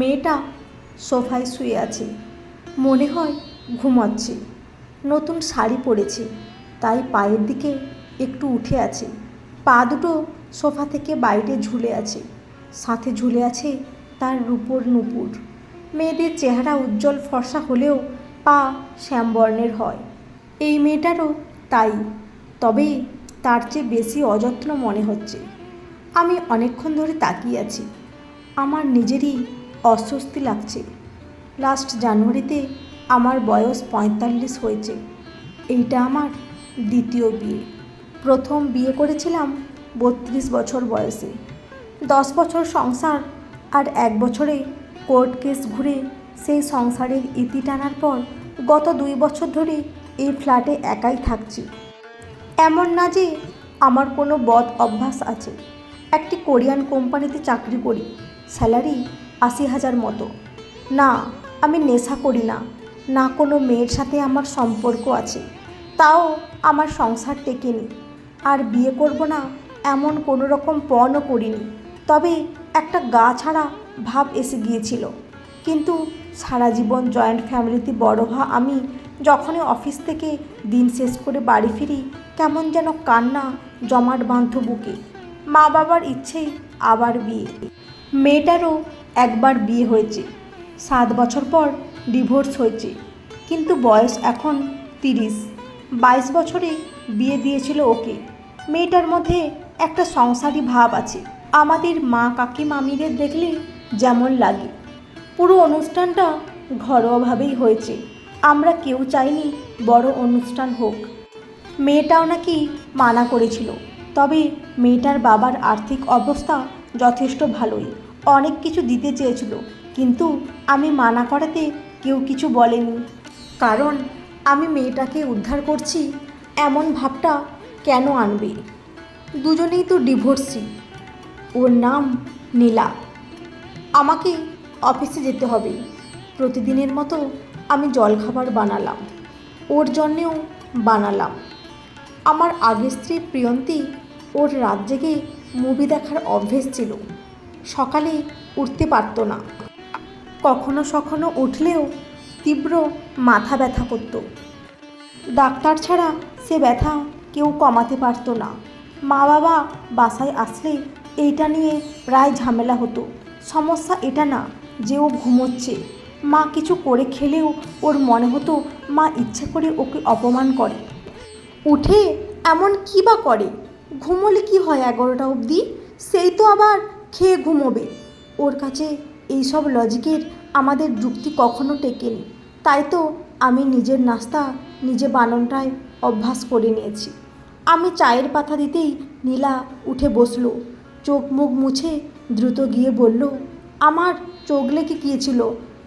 মেয়েটা সোফায় শুয়ে আছে, মনে হয় ঘুমাচ্ছে। নতুন শাড়ি পরেছে, তাই পায়ের দিকে একটু উঠে আছে। পা দুটো সোফা থেকে বাইরে ঝুলে আছে, সাথে ঝুলে আছে তার রূপোর নুপুর। মেয়েদের চেহারা উজ্জ্বল ফর্সা হলেও পা শ্যামবর্ণের হয়, এই মেয়েটারও তাই, তবে তার চেয়ে বেশি অযত্ন মনে হচ্ছে। আমি অনেকক্ষণ ধরে তাকিয়ে আছি, আমার নিজেরই অস্বস্তি লাগছে। লাস্ট জানুয়ারিতে আমার বয়স 45 হয়েছে। এইটা আমার দ্বিতীয় বিয়ে। প্রথম বিয়ে করেছিলাম 32 বছর বয়সে। 10 বছর সংসার আর 1 বছরে কোর্ট কেস ঘুরে সেই সংসারের ইতি টানার পর গত 2 বছর ধরে এই ফ্ল্যাটে একাই থাকছি। এমন না যে আমার কোনো বদ অভ্যাস আছে। একটি কোরিয়ান কোম্পানিতে চাকরি করি, স্যালারি 80,000 মতো। না, আমি নেশা করি না, না কোনো মেয়ের সাথে আমার সম্পর্ক আছে, তাও আমার সংসার টেকেনি। আর বিয়ে করব না এমন কোনো রকম পণও করিনি, তবে একটা গা ছাড়া ভাব এসে গিয়েছিল। কিন্তু সারা জীবন জয়েন্ট ফ্যামিলিতে বড় হওয়া আমি যখনই অফিস থেকে দিন শেষ করে বাড়ি ফিরি, কেমন যেন কান্না জমাট বাঁধ বুকে। মা বাবার ইচ্ছেই আবার বিয়ে। মেয়েটারও একবার বিয়ে হয়েছে, 7 বছর পর ডিভোর্স হয়েছে, কিন্তু বয়স এখন 30। 22 বছরে বিয়ে দিয়েছিল ওকে। মেয়েটার মধ্যে একটা সংসারী ভাব আছে, আমাদের মা কাকি মামিদের দেখলে যেমন লাগে। পুরো অনুষ্ঠানটা ঘরোয়াভাবেই হয়েছে, আমরা কেউ চাইনি বড় অনুষ্ঠান হোক। মেয়েটাও নাকি মানা করেছিল, তবে মেয়েটার বাবার আর্থিক অবস্থা যথেষ্ট ভালোই, অনেক কিছু দিতে চেয়েছিল, কিন্তু আমি মানা করাতে কেউ কিছু বলেনি। কারণ আমি মেয়েটাকে উদ্ধার করছি এমন ভাবটা কেন আনবে? দুজনেই তো ডিভোর্সি। ওর নাম নীলা। আমাকে অফিসে যেতে হবে। প্রতিদিনের মতো আমি জলখাবার বানালাম, ওর জন্যেও বানালাম। আমার আগের স্ত্রী প্রিয়ন্তী, ওর রাত জেগে মুভি দেখার অভ্যেস ছিল। সকালে উঠতে পারতো না, কখনো কখনো উঠলেও তীব্র মাথা ব্যথা করত। ডাক্তার ছাড়া সে ব্যথা কেউ কমাতে পারতো না। মা বাবা বাসায় আসলে এইটা নিয়ে প্রায় ঝামেলা হতো। সমস্যা এটা না যে ও ঘুমোচ্ছে, মা কিছু করে খেলেও ওর মনে হতো মা ইচ্ছে করে ওকে অপমান করে। উঠে এমন কী বা করে? ঘুমোলে কি হয় 11টা অবধি? সেই তো আবার খেয়ে ঘুমোবে। ওর কাছে এইসব লজিকের আমাদের যুক্তি কখনো টেকেনি, তাই তো আমি নিজের নাস্তা নিজে বানানোটায় অভ্যাস করে নিয়েছি। আমি চায়ের পাতা দিতেই নীলা উঠে বসলো, চোখ মুখ মুছে দ্রুত গিয়ে বলল, আমার চোখ লেগে গিয়েছিল,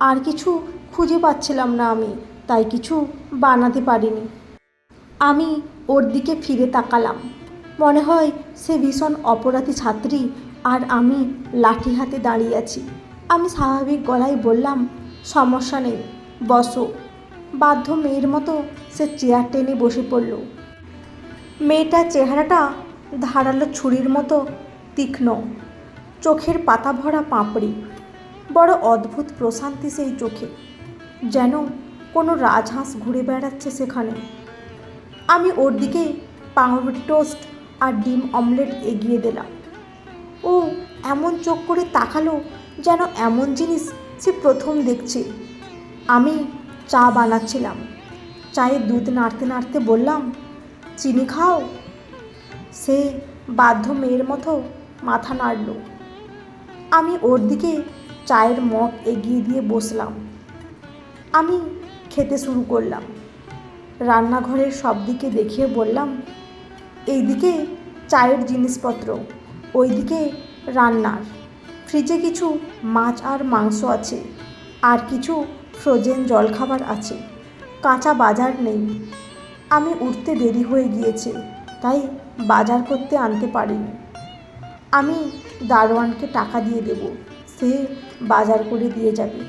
আর কিছু খুঁজে পাচ্ছিলাম না আমি, তাই কিছু বানাতে পারিনি। আমি ওর দিকে ফিরে তাকালাম, মনে হয় সে ভীষণ অপরাধী ছাত্রী আর আমি লাঠি হাতে দাঁড়িয়ে আছি। আমি স্বাভাবিক গলায় বললাম, সমস্যা নেই, বসো। বাধ্য মেয়ের মতো সে চেয়ার টেনে বসে পড়ল। মেয়েটার চেহারাটা ধারালো ছুরির মতো তীক্ষ্ণ, চোখের পাতা ভরা পাপড়ি, বড় অদ্ভুত প্রশান্তি সেই চোখে, যেন কোনো রাজহাঁস ঘুরে বেড়াচ্ছে সেখানে। আমি ওর দিকে পাউরুটি টোস্ট আর ডিম অমলেট এগিয়ে দিলাম। ও এমন চোখ করে তাকালো যেন এমন জিনিস সে প্রথম দেখছে। আমি চা বানাচ্ছিলাম, চায়ে দুধ নাড়তে নাড়তে বললাম, চিনি খাও? সে বাধ্য মেয়ের মতো মাথা নাড়ল। আমি ওর দিকে চায়ের মগ এগিয়ে দিয়ে বসলাম। আমি খেতে শুরু করলাম। রান্নাঘরের সব দিকে দেখিয়ে বললাম, এইদিকে চায়ের জিনিসপত্র, ওইদিকে রান্নার। ফ্রিজে কিছু মাছ আর মাংস আছে, আর কিছু ফ্রোজেন জলখাবার আছে, কাঁচা বাজার নেই। আমি উঠতে দেরি হয়ে গিয়েছে, তাই বাজার করতে আনতে পারিনি। আমি দারোয়ানকে টাকা দিয়ে দেব, সে বাজার করে দিয়ে যাবে।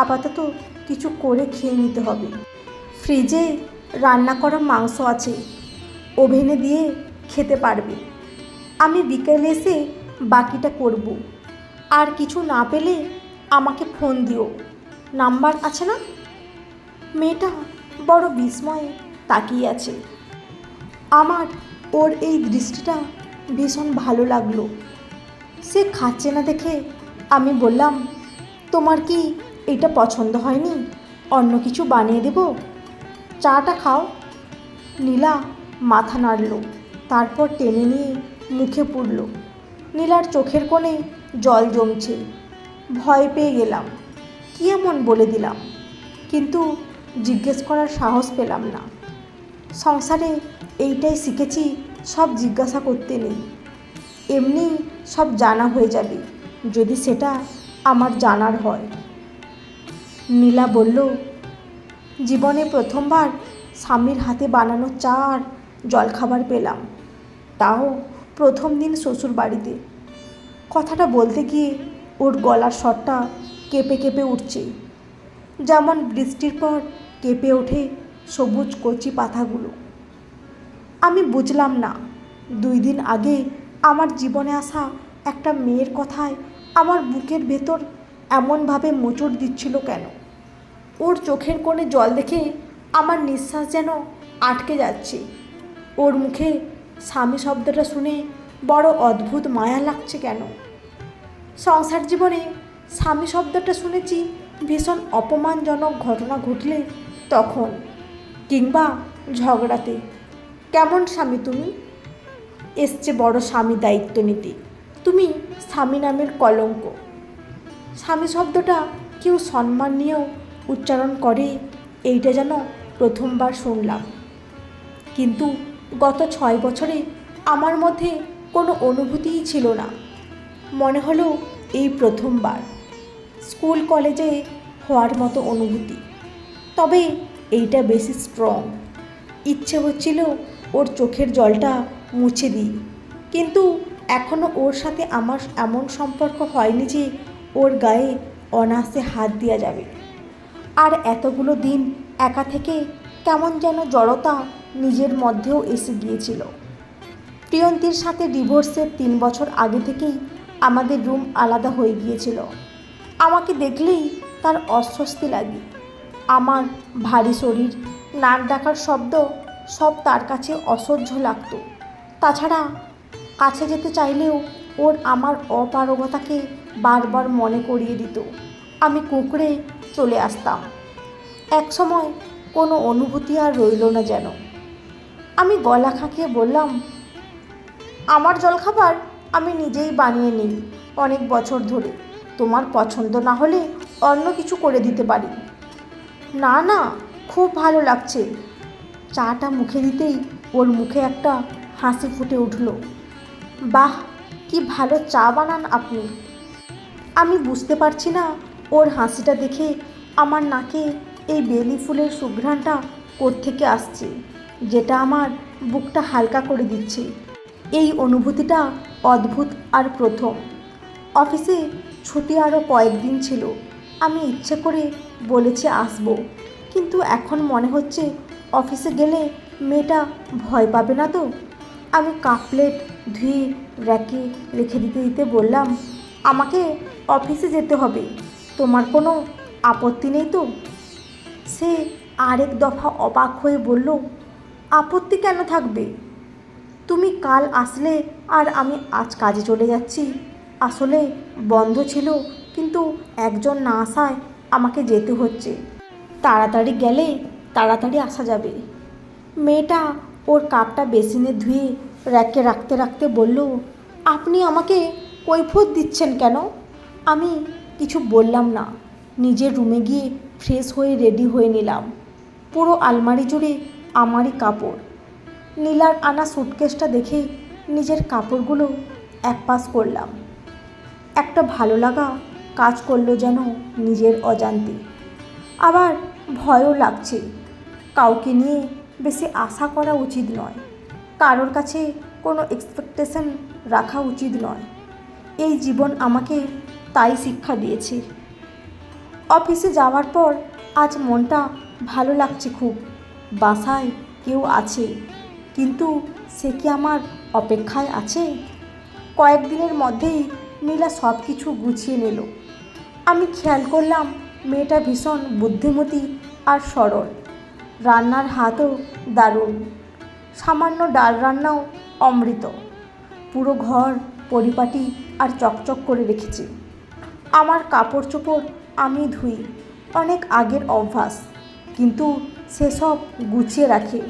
আপাতত কিছু করে খেয়ে নিতে হবে। ফ্রিজে রান্না করা মাংস আছে, ওভেনে দিয়ে খেতে পারবে। আমি বিকেলে এসে বাকিটা করব। আর কিছু না পেলে আমাকে ফোন দিও, নাম্বার আছে না? মেয়েটা বড় বিস্ময়ে তাকিয়ে আছে। আমার ওর এই দৃষ্টিটা ভীষণ ভালো লাগলো। সে খাচ্ছে না দেখে আমি বললাম, তোমার কি এটা পছন্দ হয়নি? অন্য কিছু বানিয়ে দেব, চাটা খাও। নীলা মাথা নাড়ল, তারপর টেনে নিয়ে মুখে পুরল। নীলার চোখের কোণে জল জমছে। ভয় পেয়ে গেলাম, কী এমন বলে দিলাম, কিন্তু জিজ্ঞেস করার সাহস পেলাম না। সংসারে এইটাই শিখেছি, সব জিজ্ঞাসা করতে নেই, এমনি সব জানা হয়ে যাবে যদি সেটা আমার জানার হয়। নীলা বলল, জীবনে প্রথমবার স্বামীর হাতে বানানো চা আর জলখাবার পেলাম, তাও প্রথম দিন শ্বশুর বাড়িতে। কথাটা বলতে গিয়ে ওর গলার স্বরটা কেঁপে কেঁপে উঠছে, যেমন বৃষ্টির পর কেঁপে ওঠে সবুজ কচি পাতাগুলো। আমি বুঝলাম না 2 দিন আগে আমার জীবনে আসা একটা মেয়ের কথায় আমার বুকের ভেতর এমনভাবে মোচড় দিচ্ছিল কেন। ওর চোখের কোণে জল দেখে আমার নিঃশ্বাস যেন আটকে যাচ্ছে। ওর মুখে স্বামী শব্দটা শুনে বড় অদ্ভুত মায়া লাগছে কেন। সংসার জীবনে স্বামী শব্দটা শুনেছি ভীষণ অপমানজনক ঘটনা ঘটলে তখন, কিংবা ঝগড়াতে। কেমন স্বামী তুমি? এসছে বড় স্বামী দায়িত্ব নিতে, তুমি স্বামী নামের কলঙ্ক। স্বামী শব্দটা কেউ সম্মান নিয়েও উচ্চারণ করে, এইটা যেন প্রথমবার শুনলাম। কিন্তু গত 6 বছরে আমার মধ্যে কোনো অনুভূতিই ছিল না। মনে হলো এই প্রথমবার স্কুল কলেজে হওয়ার মতো অনুভূতি, তবে এইটা বেশি স্ট্রং। ইচ্ছে হচ্ছিল ওর চোখের জলটা মুছে দিই, কিন্তু এখনও ওর সাথে আমার এমন সম্পর্ক হয়নি যে ওর গায়ে অনায়াসে হাত দেওয়া যাবে। আর এতগুলো দিন একা থেকে কেমন যেন জড়তা নিজের মধ্যেও এসে গিয়েছিল। প্রিয়ন্তীর সাথে ডিভোর্সের 3 বছর আগে থেকেই আমাদের রুম আলাদা হয়ে গিয়েছিল। আমাকে দেখলেই তার অস্বস্তি লাগে। আমার ভারী শরীর, নাক ডাকার শব্দ সব তার কাছে অসহ্য লাগতো। তাছাড়া কাছে যেতে চাইলেও ওর আমার অপারগতাকে বারবার মনে করিয়ে দিত। আমি কুঁকড়ে চলে আসতাম। একসময় কোনো অনুভূতি আর রইল না যেন। আমি গলা খাঁকিয়ে বললাম, আমার জলখাবার আমি নিজেই বানিয়ে নিই অনেক বছর ধরে, তোমার পছন্দ না হলে অন্য কিছু করে দিতে পারি। না না, খুব ভালো লাগছে। চাটা মুখে দিতেই ওর মুখে একটা হাসি ফুটে উঠল। বাহ, কি ভালো চা বানান আপনি। আমি বুঝতে পারছি না ওর হাসিটা দেখে আমার নাকে এই বেলি ফুলের সুঘ্রাণটা কোত্থেকে আসছে, যেটা আমার বুকটা হালকা করে দিচ্ছে। এই অনুভূতিটা অদ্ভুত আর প্রথম। অফিসে ছুটি আরও কয়েকদিন ছিল। আমি ইচ্ছে করে বলেছি আসবো, কিন্তু এখন মনে হচ্ছে অফিসে গেলে মেয়েটা ভয় পাবে না তো। আমি কাপ প্লেট ধুয়ে র্যাকে রেখে দিতে বললাম, আমাকে অফিসে যেতে হবে, তোমার কোনো আপত্তি নেই তো? সে আরেক দফা অবাক হয়ে বলল, আপত্তি কেন থাকবে? তুমি কাল আসলে আর আমি আজ কাজে চলে যাচ্ছি। আসলে বন্ধ ছিল, কিন্তু একজন না আসায় আমাকে যেতে হচ্ছে। তাড়াতাড়ি গেলে তাড়াতাড়ি আসা যাবে। মেয়েটা ওর কাপটা বেসিনে ধুয়ে র্যাকে রাখতে রাখতে বলল, আপনি আমাকে কৈফিয়ত দিচ্ছেন কেন? আমি কিছু বললাম না। নিজের রুমে গিয়ে ফ্রেশ হয়ে রেডি হয়ে নিলাম। পুরো আলমারি জুড়ে আমারই কাপড়। নীলার আনা সুটকেসটা দেখে নিজের কাপড়গুলো একপাশ করলাম। একটা ভালো লাগা কাজ করলো যেন নিজের অজান্তে। আবার ভয়ও লাগছে। কাউকে নিয়ে বেশি আশা করা উচিত নয়, কারোর কাছে কোনো এক্সপেকটেশন রাখা উচিত নয়। এই জীবন আমাকে তাই শিক্ষা দিয়েছে। অফিসে যাওয়ার পর আজ মনটা ভালো লাগছে খুব। বাসায় কেউ আছে, কিন্তু সে কি আমার অপেক্ষায় আছে? কয়েকদিনের মধ্যেই নীলা সব কিছু গুছিয়ে নিল। আমি খেয়াল করলাম মেয়েটা ভীষণ বুদ্ধিমতী আর সরল। রান্নার হাতও দারুণ। সামান্য ডাল রান্নাও অমৃত। পুরো ঘর পরিপাটি আর চকচক করে রেখেছি। আমার কাপড় চোপড় আমি ধুই, অনেক আগের অভ্যাস, কিন্তু সেসব গুছিয়ে রাখে।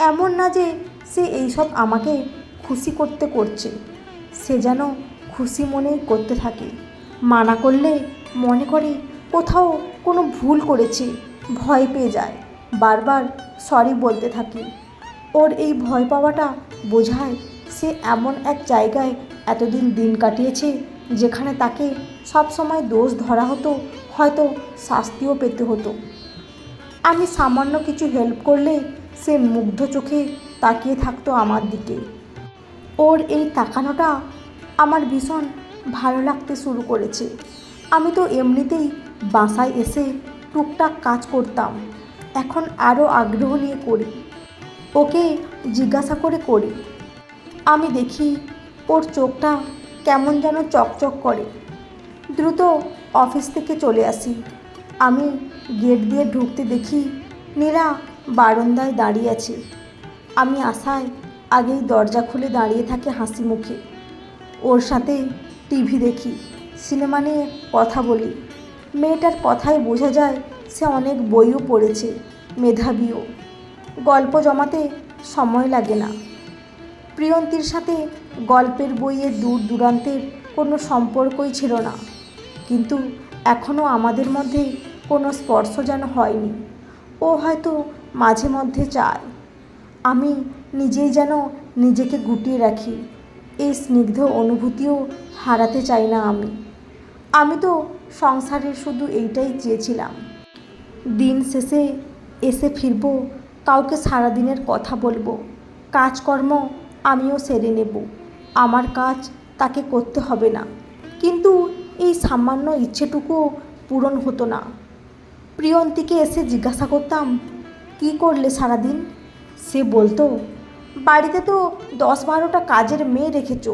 এমন না যে সে এইসব আমাকে খুশি করছে, সে যেন খুশি মনেই করতে থাকে। মানা করলে মনে করে কোথাও কোনো ভুল করেছে, ভয় পেয়ে যায়, বারবার সরি বলতে থাকে। ওর এই ভয় পাওয়াটা বোঝায় সে এমন এক জায়গায় এতদিন দিন কাটিয়েছে যেখানে তাকে সবসময় দোষ ধরা হতো, হয়তো শাস্তিও পেতে হতো। আমি সামান্য কিছু হেল্প করলে সে মুগ্ধ চোখে তাকিয়ে থাকতো আমার দিকে। ওর এই তাকানোটা আমার ভীষণ ভালো লাগতে শুরু করেছে। আমি তো এমনিতেই বাসায় এসে টুকটাক কাজ করতাম, এখন আরও আগ্রহ নিয়ে করি। ওকে জিজ্ঞাসা করে করি। আমি দেখি ওর চোখটা কেমন যেন চকচক করে। দ্রুত অফিস থেকে চলে আসি। আমি গেট দিয়ে ঢুকতে দেখি নীলা বারান্দায় দাঁড়িয়ে আছে। আমি আসায় আগেই দরজা খুলে দাঁড়িয়ে থাকে হাসি মুখে। ওর সাথে টিভি দেখি, সিনেমা নিয়ে কথা বলি। মেয়েটার কথায় বোঝা যায় সে অনেক বইও পড়েছে, মেধাবীও। গল্প জমাতে সময় লাগে না। প্রিয়ন্তীর সাথে গল্পের বইয়ে দূর দূরান্তের কোনো সম্পর্কই ছিল না, কিন্তু এখনও আমাদের মধ্যে কোনো স্পর্শ যেন হয়নি। ও হয়তো মাঝে মধ্যে চায়। আমি নিজেই যেন নিজেকে গুটিয়ে রাখি। এই স্নিগ্ধ অনুভূতিও হারাতে চাই না আমি তো সংসারের শুধু এইটাই চেয়েছিলাম, দিন শেষে এসে ফিরব, কাউকে সারাদিনের কথা বলবো, কাজকর্ম আমিও সেরে নেব, আমার কাজ তাকে করতে হবে না। কিন্তু এই সামান্য ইচ্ছেটুকুও পূরণ হতো না। প্রিয়ন্তীকে এসে জিজ্ঞাসা করতাম, কী করলে সারাদিন? সে বলতো, বাড়িতে তো 10-12টা কাজের মেয়ে রেখেছ,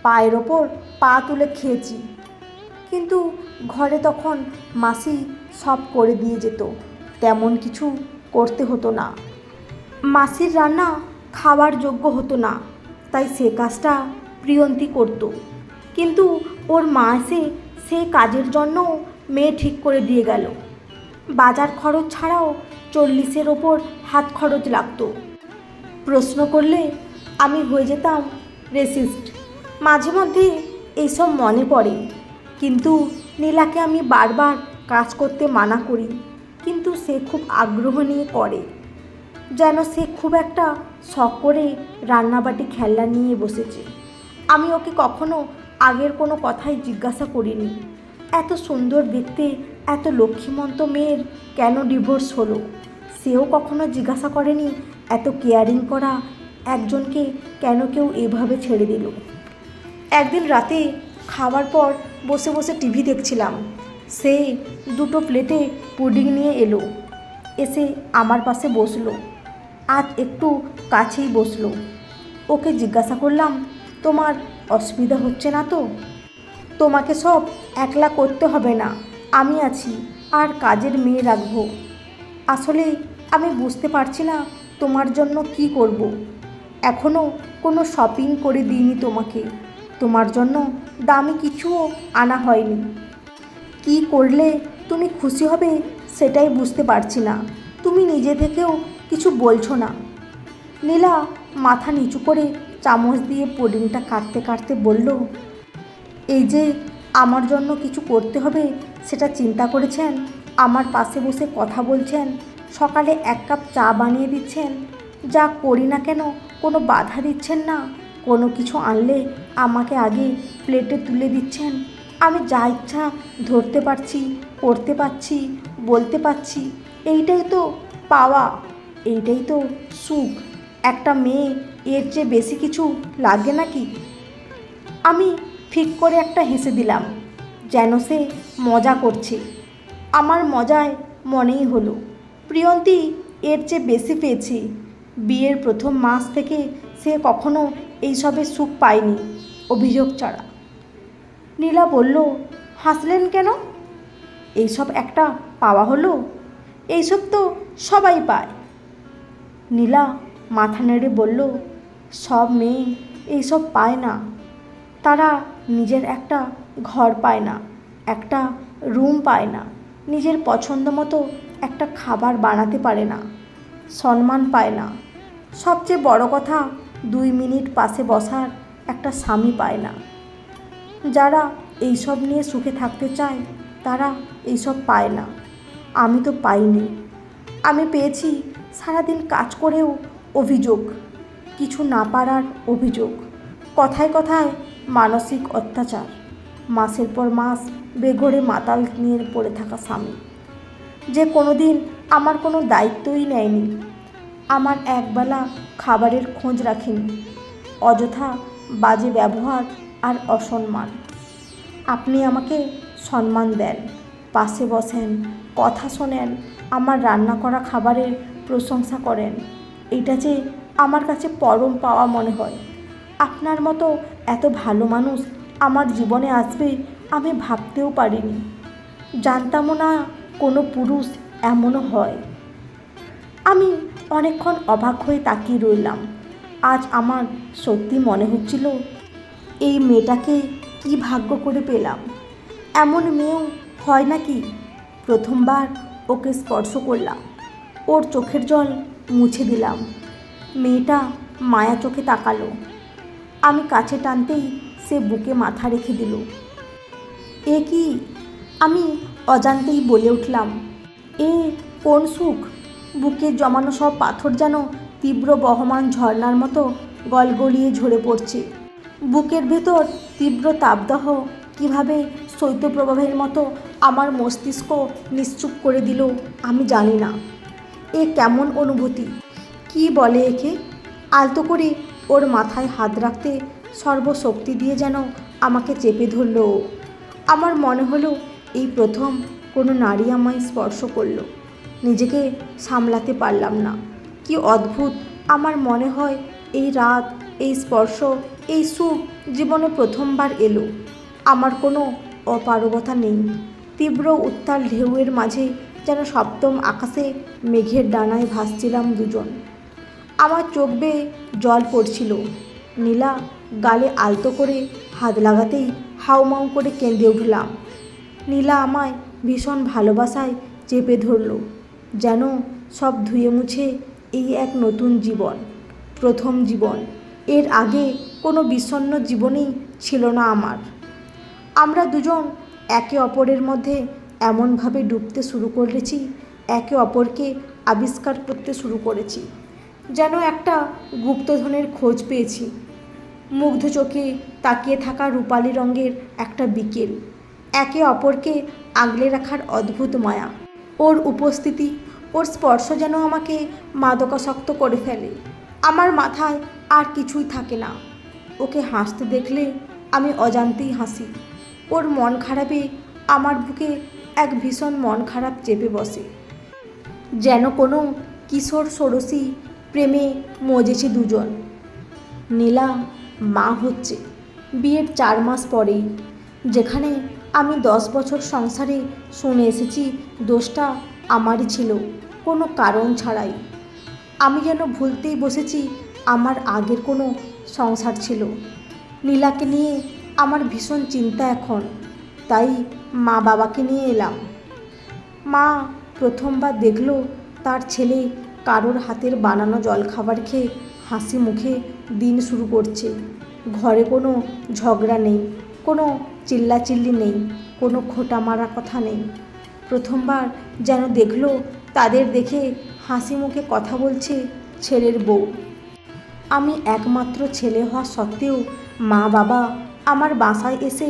পায়ের ওপর পা তুলে খেয়েছি। কিন্তু ঘরে তখন মাসি সব করে দিয়ে যেত, তেমন কিছু করতে হতো না। মাসির রান্না খাওয়ার যোগ্য হতো না, তাই সে কাজটা প্রিয়ন্তী করত। কিন্তু ওর মা এসে সে কাজের জন্য মেয়ে ঠিক করে দিয়ে গেল। বাজার খরচ ছাড়াও 40-এর ওপর হাত খরচ লাগতো। প্রশ্ন করলে আমি হয়ে যেতাম রেসিস্ট। মাঝে মধ্যে এইসব মনে পড়ে, কিন্তু নীলাকে আমি বারবার কাজ করতে মানা করি, কিন্তু সে খুব আগ্রহ নিয়ে করে, যেন সে খুব একটা শখ করে রান্নাবাটি খেলনা নিয়ে বসেছে। আমি ওকে কখনো আগের কোনো কথাই জিজ্ঞাসা করিনি, এত সুন্দর দেখতে, এত লক্ষ্মীমন্ত মেয়ের কেন ডিভোর্স হলো। সেও কখনো জিজ্ঞাসা করেনি এত কেয়ারিং করা একজনকে কেন কেউ এভাবে ছেড়ে দিল। একদিন রাতে খাওয়ার পর বসে বসে টিভি দেখছিলাম, সে 2টো প্লেটে পুডিং নিয়ে এলো। এসে আমার পাশে বসলো, আজ একটু কাছেই বসলো। ওকে জিজ্ঞাসা করলাম, তোমার অসুবিধা হচ্ছে না তো? তোমাকে সব একলা করতে হবে না, আমি আছি আর কাজের মেয়ে রাখবো। আসলে আমি বুঝতে পারছি না তোমার জন্য কি করব। এখনও কোনো শপিং করে দিইনি তোমাকে, তোমার জন্য দামি কিছুও আনা হয়নি। কি করলে তুমি খুশি হবে সেটাই বুঝতে পারছি না। তুমি নিজে থেকেও কিছু বলছো না। নীলা মাথা নিচু করে চামচ দিয়ে পুডিংটা কাটতে কাটতে বলল, এই যে আমার জন্য কিছু করতে হবে সেটা চিন্তা করেছেন? আমার পাশে বসে কথা বলছেন, সকালে 1 কাপ চা বানিয়ে দিচ্ছেন, যা করি না কেন কোনো বাধা দিচ্ছেন না, কোনো কিছু আনলে আমাকে আগে প্লেটে তুলে দিচ্ছেন, আমি যা ইচ্ছা ধরতে পারছি, করতে পারছি, বলতে পারছি। এইটাই তো পাওয়া, এইটাই তো সুখ। একটা মেয়ে এর চেয়ে বেশি কিছু লাগে নাকি? আমি ঠিক করে একটা হেসে দিলাম, যেন সে মজা করছে। আমার মজায় মনেই হলো প্রিয়ন্তী এর চেয়ে বেশি পেয়েছে। বিয়ের প্রথম মাস থেকে সে কখনো এইসবের সুখ পায়নি, অভিযোগ ছাড়া। নীলা বলল, হাসলেন কেন? এইসব একটা পাওয়া হলো? এইসব তো সবাই পায়। নীলা মাথা নেড়ে বলল, সব মেয়ে এইসব পায় না। তারা নিজের একটা ঘর পায় না, একটা রুম পায় না, নিজের পছন্দ মতো একটা খাবার বানাতে পারে না, সম্মান পায় না, সবচেয়ে বড় কথা 2 মিনিট পাশে বসার একটা স্বামী পায় না। যারা এইসব নিয়ে সুখে থাকতে চায় তারা এইসব পায় না। আমি তো পাইনি। আমি পেয়েছি সারাদিন কাজ করেও অভিযোগ, কিছু না পারার অভিযোগ, কথায় কথায় মানসিক অত্যাচার, মাসের পর মাস বেঘরে মাতাল নিয়ে পড়ে থাকা স্বামী, যে কোনো দিন আমার কোনো দায়িত্বই নেয়নি, আমার একবেলা খাবারের খোঁজ রাখেনি, অযথা বাজে ব্যবহার আর অসম্মান। আপনি আমাকে সম্মান দেন, পাশে বসেন, কথা শোনেন, আমার রান্না করা খাবারের প্রশংসা করেন, এটা যে আমার কাছে পরম পাওয়া মনে হয়। আপনার মতো এত ভালো মানুষ আমার জীবনে আসবে আমি ভাবতেও পারিনি। জানতামও না কোনো পুরুষ এমনও হয়। আমি অনেকক্ষণ অবাক হয়ে তাকিয়ে রইলাম। আজ আমার সত্যি মনে হচ্ছিল, এই মেয়েটাকে কি ভাগ্য করে পেলাম। এমন মেয়েও হয় নাকি? প্রথমবার ওকে স্পর্শ করলাম, ওর চোখের জল মুছে দিলাম। মেয়েটা মায়া চোখে তাকালো। আমি কাছে টানতেই সে বুকে মাথা রেখে দিল। এ কি? আমি অজান্তেই বলে উঠলাম, এ কোন সুখ? বুকে জমানো সব পাথর যেন তীব্র বহমান ঝর্ণার মতো গলগলিয়ে ঝরে পড়ছে। বুকের ভেতর তীব্র তাপদাহ কীভাবে শৈত্যপ্রবাহের মতো আমার মস্তিষ্ক নিশ্চুপ করে দিল আমি জানি না। এ কেমন অনুভূতি? কি বলে একে? আলতো করে ওর মাথায় হাত রাখতে সর্বশক্তি দিয়ে যেন আমাকে চেপে ধরল। আমার মনে হলো এই প্রথম কোনো নারী আমায় স্পর্শ করলো। নিজেকে সামলাতে পারলাম না। কি অদ্ভুত! আমার মনে হয় এই রাত, এই স্পর্শ, এই সুখ জীবনে প্রথমবার এলো। আমার কোনো অপারগতা নেই। তীব্র উত্তাল ঢেউয়ের মাঝে যেন সপ্তম আকাশে মেঘের ডানায় ভাসছিলাম দুজন। আমার চোখ বেয়ে জল পড়ছিল। নীলা গালে আলতো করে হাত লাগাতেই হাউমাউ করে কেঁদে উঠলাম। নীলা আমায় ভীষণ ভালোবাসায় চেপে ধরল, যেন সব ধুয়ে মুছে এই এক নতুন জীবন, প্রথম জীবন। এর আগে কোনো বিষণ্ণ জীবনেই ছিল না আমার। আমরা দুজন একে অপরের মধ্যে এমনভাবে ডুবতে শুরু করেছি, একে অপরকে আবিষ্কার করতে শুরু করেছি, যেন একটা গুপ্তধনের খোঁজ পেয়েছি। মুগ্ধ চোখে তাকিয়ে থাকা রূপালি রঙের একটা বিকেল, একে অপরকে আগলে রাখার অদ্ভুত মায়া। ওর উপস্থিতি, ওর স্পর্শ যেন আমাকে মাদকাসক্ত করে ফেলে। আমার মাথায় আর কিছুই থাকে না। ওকে হাসতে দেখলে আমি অজান্তেই হাসি। ওর মন খারাপে আমার বুকে এক ভীষণ মন খারাপ চেপে বসে। যেন কোনো কিশোর ষোড়শী প্রেমে মজেছে দুজন। নীলা মা হচ্ছে বিয়ের 4 মাস পরেই। যেখানে আমি 10 বছর সংসারে শুনে এসেছি দোষটা আমারই ছিল, কোনো কারণ ছাড়াই। আমি যেন ভুলতেই বসেছি আমার আগের কোনো সংসার ছিল। নীলাকে নিয়ে আমার ভীষণ চিন্তা এখন, তাই মা বাবাকে নিয়ে এলাম। মা প্রথমবার দেখল তার ছেলে কারোর হাতের বানানো জলখাবার খেয়ে হাসি মুখে দিন শুরু করছে। ঘরে কোনো ঝগড়া নেই, কোনো চিল্লাচিল্লি নেই, কোনো খোঁটা মারা কথা নেই। প্রথমবার যেন দেখল তাদের দেখে হাসি মুখে কথা বলছে ছেলের বউ। আমি একমাত্র ছেলে হওয়া সত্ত্বেও মা বাবা আমার বাসায় এসে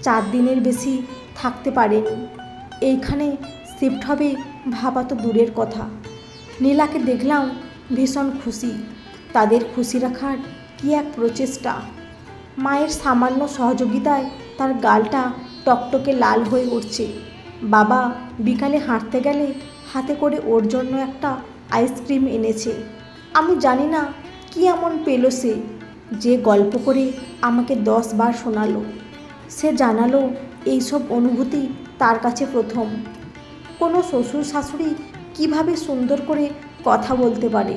4 দিনের বেশি থাকতে পারেনি। এইখানে শিফট হবে ভাবা তো দূরের কথা। নীলাকে দেখলাম ভীষণ খুশি। তাদের খুশি রাখার কী এক প্রচেষ্টা! মায়ের সামান্য সহযোগিতায় তার গালটা টকটকে লাল হয়ে উঠছে। বাবা বিকালে হাঁটতে গেলে হাতে করে ওর জন্য একটা আইসক্রিম এনেছে। আমি জানি না কী এমন পেল সে, যে গল্প করে আমাকে 10 বার শোনালো। সে জানালো এইসব অনুভূতি তার কাছে প্রথম। কোনো শ্বশুর শাশুড়ি কিভাবে সুন্দর করে কথা বলতে পারে,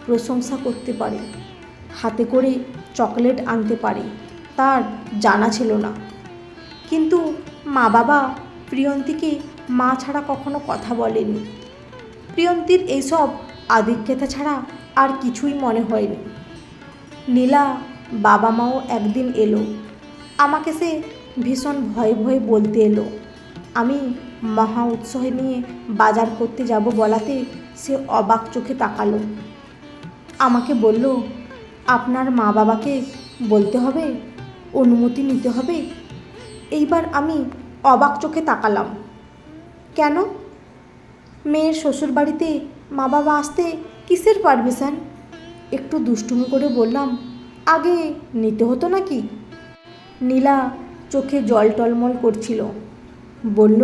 প্রশংসা করতে পারে, হাতে করে চকলেট আনতে পারে, তার জানা ছিল না। কিন্তু মা বাবা প্রিয়ন্তীকে মা ছাড়া কখনো কথা বলেনি। প্রিয়ন্তীর এইসব আদিক্ষেতা ছাড়া আর কিছুই মনে হয়নি। নীলা বাবা মাও একদিন এলো, আমাকে সে ভীষণ ভয়ে ভয়ে বলতে এলো। আমি মহা উৎসাহ নিয়ে বাজার করতে যাব বলাতে সে অবাক চোখে তাকালো। আমাকে বলল, আপনার মা বাবাকে বলতে হবে, অনুমতি নিতে হবে। এইবার আমি অবাক চোখে তাকালাম। কেন? মেয়ের শ্বশুরবাড়িতে মা বাবা আসতে কিসের পারমিশন? একটু দুষ্টুমি করে বললাম, আগে নিতে হতো নাকি? নীলা চোখে জল টলমল করছিল, বলল,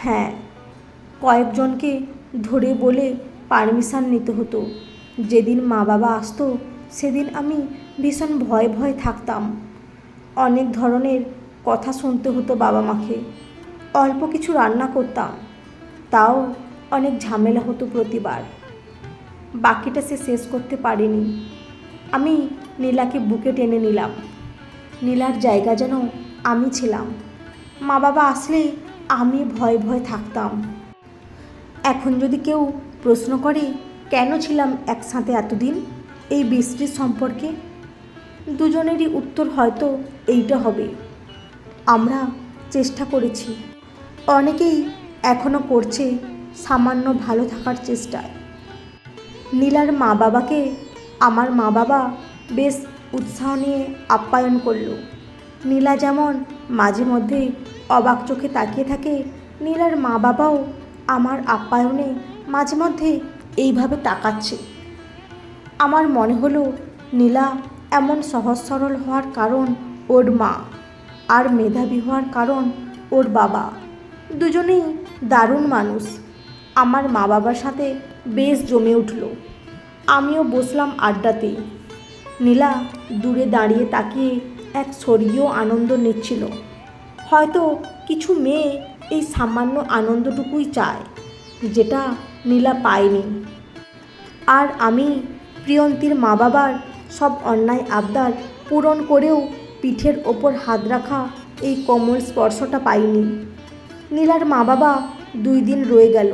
হ্যাঁ, কয়েকজনকে ধরে বলে পারমিশন নিতে হতো। যেদিন মা বাবা আসতো সেদিন আমি ভীষণ ভয়ে ভয়ে থাকতাম। অনেক ধরনের কথা শুনতে হতো বাবা মাকে। অল্প কিছু রান্না করতাম, তাও অনেক ঝামেলা হতো প্রতিবার। বাকিটা সে শেষ করতে পারেনি। আমি নীলাকে বুকে টেনে নিলাম। নীলার জায়গা যেন আমি ছিলাম। মা বাবা আসলে আমি ভয়ে ভয়ে থাকতাম। এখন যদি কেউ প্রশ্ন করে কেন ছিলাম একসাথে এতদিন এই বৃষ্টির সম্পর্কে, দুজনেরই উত্তর হয়তো এইটা হবে, আমরা চেষ্টা করেছি। অনেকেই এখনও করছে সামান্য ভালো থাকার চেষ্টায়। নীলার মা বাবাকে আমার মা বাবা বেশ উৎসাহ নিয়ে আপ্যায়ন করল। নীলা যেমন মাঝে মধ্যে অবাক চোখে তাকিয়ে থাকে, নীলার মা বাবাও আমার আপ্যায়নে মাঝে মধ্যে এইভাবে তাকাচ্ছে। আমার মনে হলো নীলা এমন সহজ সরল হওয়ার কারণ ওর মা, আর মেধাবী হওয়ার কারণ ওর বাবা। দুজনেই দারুণ মানুষ। আমার মা বাবার সাথে বেশ জমে উঠল। আমিও বসলাম আড্ডাতে। নীলা দূরে দাঁড়িয়ে তাকিয়ে এক স্বর্গীয় আনন্দ নিচ্ছিল। হয়তো কিছু মেয়ে এই সামান্য আনন্দটুকুই চায়, যেটা নীলা পায়নি। আর আমি প্রিয়ন্তীর মা বাবার সব অন্যায় আবদার পূরণ করেও পিঠের ওপর হাত রাখা এই কোমল স্পর্শটা পাইনি। নীলার মা বাবা 2 দিন রয়ে গেল।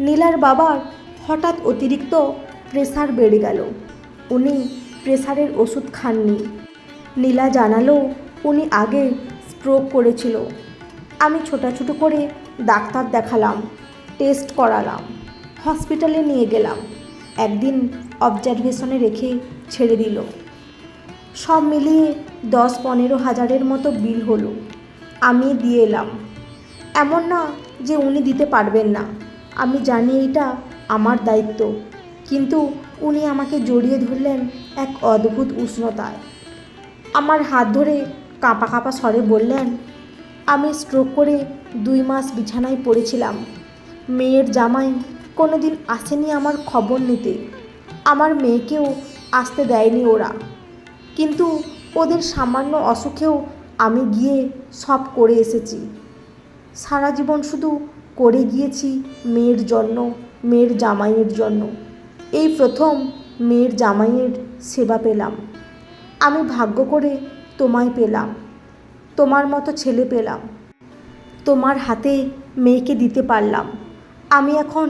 নীলার বাবার হঠাৎ অতিরিক্ত প্রেসার বেড়ে গেল। উনি প্রেসারের ওষুধ খাননি। নীলা জানালো উনি আগে স্ট্রোক করেছিল। আমি ছোটাছুটো করে ডাক্তার দেখালাম, টেস্ট করালাম, হসপিটালে নিয়ে গেলাম। একদিন অবজারভেশনে রেখে ছেড়ে দিল। সব মিলিয়ে 10-15 হাজারের মতো বিল হলো। আমি দিয়ে এলাম। এমন না যে উনি দিতে পারবেন না, আমি জানি এটা আমার দায়িত্ব। কিন্তু উনি আমাকে জড়িয়ে ধরলেন এক অদ্ভুত উষ্ণতায়। আমার হাত ধরে কাঁপা কাঁপা স্বরে বললেন, আমি স্ট্রোক করে 2 মাস বিছানায় পড়েছিলাম। মেয়ের জামাই কোনো দিন আসেনি আমার খবর নিতে। আমার মেয়েকেও আসতে দেয়নি ওরা। কিন্তু ওদের সামান্য অসুখেও আমি গিয়ে সব করে এসেছি। সারা জীবন শুধু করে গিয়েছি মেয়ের জন্য, মেয়ের জামাইয়ের জন্য। এই প্রথম মেয়ের জামাইয়ের সেবা পেলাম। আমি ভাগ্য করে তোমায় পেলাম, তোমার মতো ছেলে পেলাম। তোমার হাতে মেয়েকে দিতে পারলাম। আমি এখন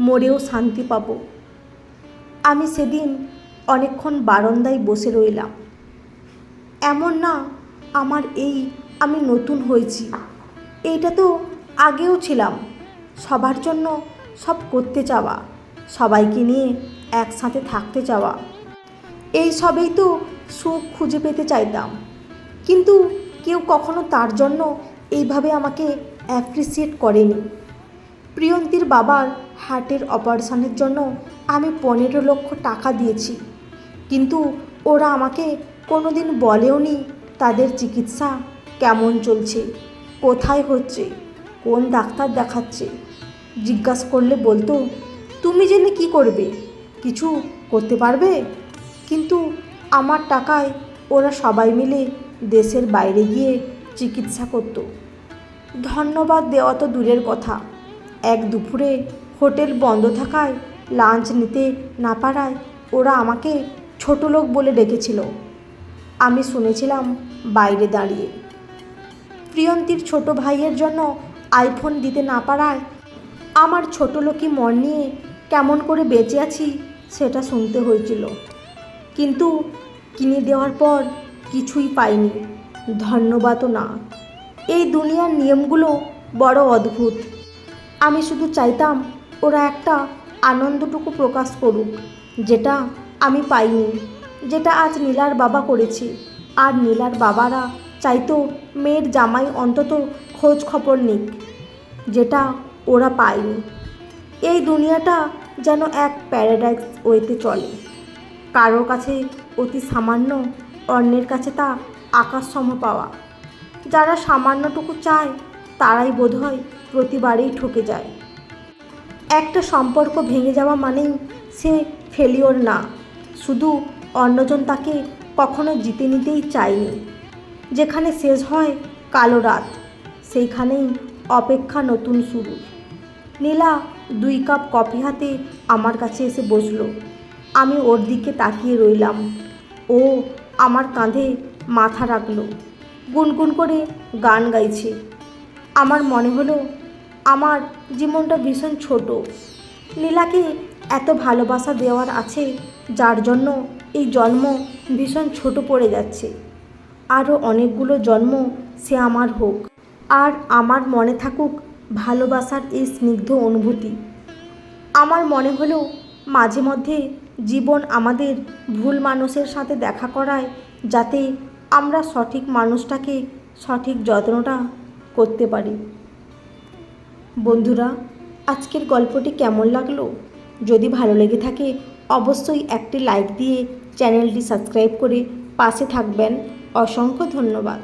মরেও শান্তি পাব। আমি সেদিন অনেকক্ষণ বারান্দায় বসে রইলাম। এমন না আমার আমি নতুন হয়েছি, এইটা তো আগেও ছিলাম। সবার জন্য সব করতে চাওয়া, সবাইকে নিয়ে একসাথে থাকতে চাওয়া, এই সবেই তো সুখ খুঁজে পেতে চাইতাম। কিন্তু কেউ কখনো তার জন্য এইভাবে আমাকে অ্যাপ্রিসিয়েট করেনি। প্রিয়ন্তীর বাবার হার্টের অপারেশনের জন্য আমি 15 লক্ষ টাকা দিয়েছি, কিন্তু ওরা আমাকে কোনো দিন বলেওনি তাদের চিকিৎসা কেমন চলছে, কোথায় হচ্ছে, কোন ডাক্তার দেখাচ্ছে। জিজ্ঞাসা করলে বলতো, তুমি জেনে কি করবে, কিছু করতে পারবে? কিন্তু আমার টাকায় ওরা সবাই মিলে দেশের বাইরে গিয়ে চিকিৎসা করত। ধন্যবাদ দেওয়া তো দূরের কথা, এক দুপুরে হোটেল বন্ধ থাকায় লাঞ্চ নিতে না পারায় ওরা আমাকে ছোট লোক বলে ডেকেছিল। আমি শুনেছিলাম বাইরে দাঁড়িয়ে। প্রিয়ন্তীর ছোট ভাইয়ের জন্য আইফোন দিতে না পারায় আমার ছোট লোকই মন নিয়ে কেমন করে বেঁচে আছি সেটা শুনতে হয়েছিল। কিন্তু কিনে দেওয়ার পর কিছুই পাইনি, ধন্যবাদও না। এই দুনিয়ার নিয়মগুলো বড় অদ্ভুত। আমি শুধু চাইতাম ওরা একটা আনন্দটুকু প্রকাশ করুক, যেটা আমি পাইনি, যেটা আজ নীলার বাবা করেছে। আর নীলার বাবারা চাইতো মেয়ের জামাই অন্তত খোঁজ খবর নিক, যেটা ওরা পায়নি। এই দুনিয়াটা যেন এক প্যারাডাইস ওয়েতে চলে। কারোর কাছে অতি সামান্য, অন্যের কাছে তা আকাশসম পাওয়া। যারা সামান্যটুকু চায় তারাই বোধহয় প্রতিবারেই ঠকে যায়। একটা সম্পর্ক ভেঙে যাওয়া মানেই সে ফেলিওর না, শুধু অন্যজন তাকে কখনো জিতে নিতেই চায়নি। যেখানে শেষ হয় কালো রাত, সেইখানেই অপেক্ষা নতুন শুরু। নীলা 2 কাপ কফি হাতে আমার কাছে এসে বসলো। আমি ওর দিকে তাকিয়ে রইলাম। ও আমার কাঁধে মাথা রাখলো, গুনগুন করে গান গাইছে। আমার মনে হলো আমার জীবনটা ভীষণ ছোট। নীলাকে এত ভালোবাসা দেওয়ার আছে, যার জন্য এই জন্ম ভীষণ ছোট পড়ে যাচ্ছে। আরও অনেকগুলো জন্ম সে আমার হোক, আর আমার মনে থাকুক ভালোবাসার এই স্নিগ্ধ অনুভূতি। আমার মনে হলো মাঝে মধ্যে জীবন আমাদের ভুল মানুষের সাথে দেখা করায়, যাতে আমরা সঠিক মানুষটাকে সঠিক যত্নটা করতে পারি। বন্ধুরা, আজকের গল্পটি কেমন লাগলো? যদি ভালো লেগে থাকে অবশ্যই একটি লাইক দিয়ে চ্যানেলটি সাবস্ক্রাইব করে পাশে থাকবেন। অসংখ্য ধন্যবাদ।